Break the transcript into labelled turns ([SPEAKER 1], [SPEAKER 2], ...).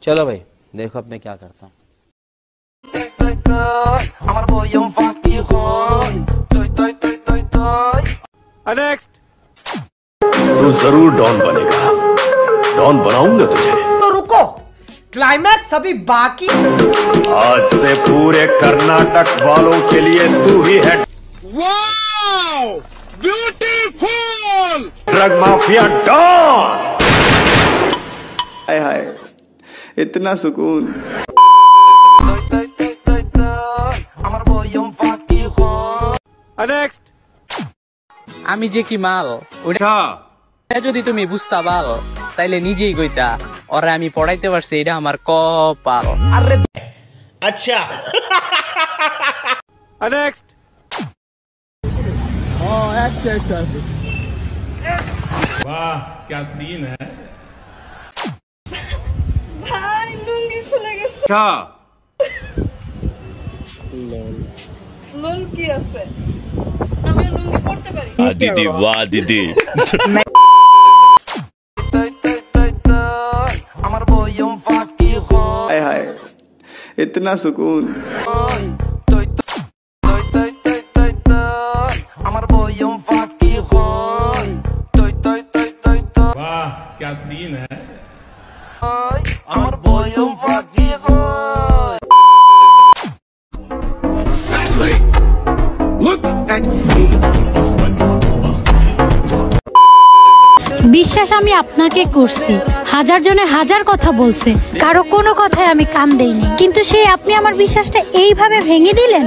[SPEAKER 1] चलो भाई देखो अब मैं क्या करता हूँ।
[SPEAKER 2] नेक्स्ट। तू जरूर डॉन बनेगा, डॉन बनाऊंगा तुझे।
[SPEAKER 3] तो रुको, क्लाइमैक्स अभी बाकी।
[SPEAKER 2] आज से पूरे कर्नाटक वालों के लिए तू ही है
[SPEAKER 4] wow beautiful
[SPEAKER 2] drug mafia don.
[SPEAKER 5] हाय हाय इतना सुकून।
[SPEAKER 2] नेक्स्ट।
[SPEAKER 6] আমি যে কি মাল ওটা যদি তুমি বুঝতা পারো তাইলে নিজেই কইতা ওরে আমি পড়াইতে পারছি এটা আমার কপাল। আরে
[SPEAKER 4] अच्छा
[SPEAKER 2] नेक्स्ट।
[SPEAKER 4] वाह क्या सीन है।
[SPEAKER 7] ভাই লুঙ্গি খুলে গেছে।
[SPEAKER 4] अच्छा
[SPEAKER 7] লোল কি আছে? আমি লুঙ্গি পরতে পারি।
[SPEAKER 4] दीदी वाह दीदी।
[SPEAKER 5] हाय हाय इतना सुकून।
[SPEAKER 4] वाह क्या सीन है।
[SPEAKER 8] বিশ্বাস আমি আপনাকে করছি, হাজার জনে হাজার কথা বলছে, কারো কোনো কথায় আমি কান দেইনি, কিন্তু সেই আপনি আমার বিশ্বাসটা এইভাবে ভেঙে দিলেন।